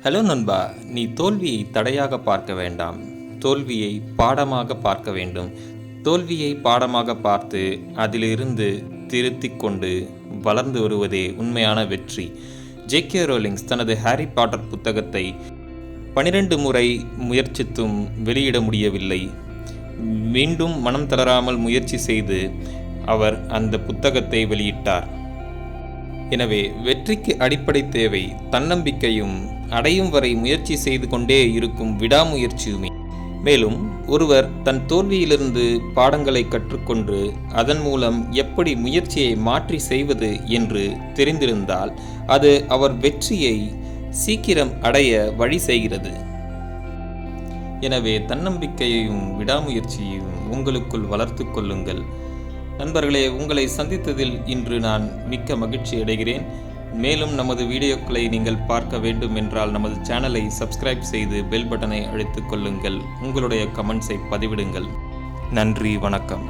Hello நண்பா, நீ தோல்வியை தடையாக பார்க்க வேண்டாம், தோல்வியை பாடமாக பார்க்க வேண்டும். தோல்வியை பாடமாக பார்த்து அதிலிருந்து திருத்திக் கொண்டு வளர்ந்து வருவதே உண்மையான வெற்றி. ஜே.கே. ரோலிங்ஸ் தனது ஹாரி பாட்டர் புத்தகத்தை 12 முறை முயற்சித்தும் வெளியிட முடியவில்லை. மீண்டும் மனம் தளராமல் முயற்சி செய்து அவர் அந்த புத்தகத்தை வெளியிட்டார். எனவே வெற்றிக்கு அடிப்படை தேவை தன்னம்பிக்கையும் அடையும் வரை முயற்சி செய்து கொண்டே இருக்கும் விடாமுயற்சியுமே. மேலும் ஒருவர் தன் தோல்வியிலிருந்து பாடங்களை கற்றுக்கொண்டு அதன் மூலம் எப்படி முயற்சியை மாற்றி செய்வது என்று தெரிந்திருந்தால் அது அவர் வெற்றியை சீக்கிரம் அடைய வழி செய்கிறது. எனவே தன்னம்பிக்கையையும் விடாமுயற்சியையும் உங்களுக்குள் வளர்த்து கொள்ளுங்கள். நண்பர்களே, உங்களை சந்தித்ததில் இன்று நான் மிக்க மகிழ்ச்சி அடைகிறேன். மேலும் நமது வீடியோக்களை நீங்கள் பார்க்க வேண்டும் என்றால் நமது சேனலை சப்ஸ்கிரைப் செய்து பெல் பட்டனை அழுத்திக் கொள்ளுங்கள். உங்களுடைய கமெண்ட்ஸை பதிவிடுங்கள். நன்றி, வணக்கம்.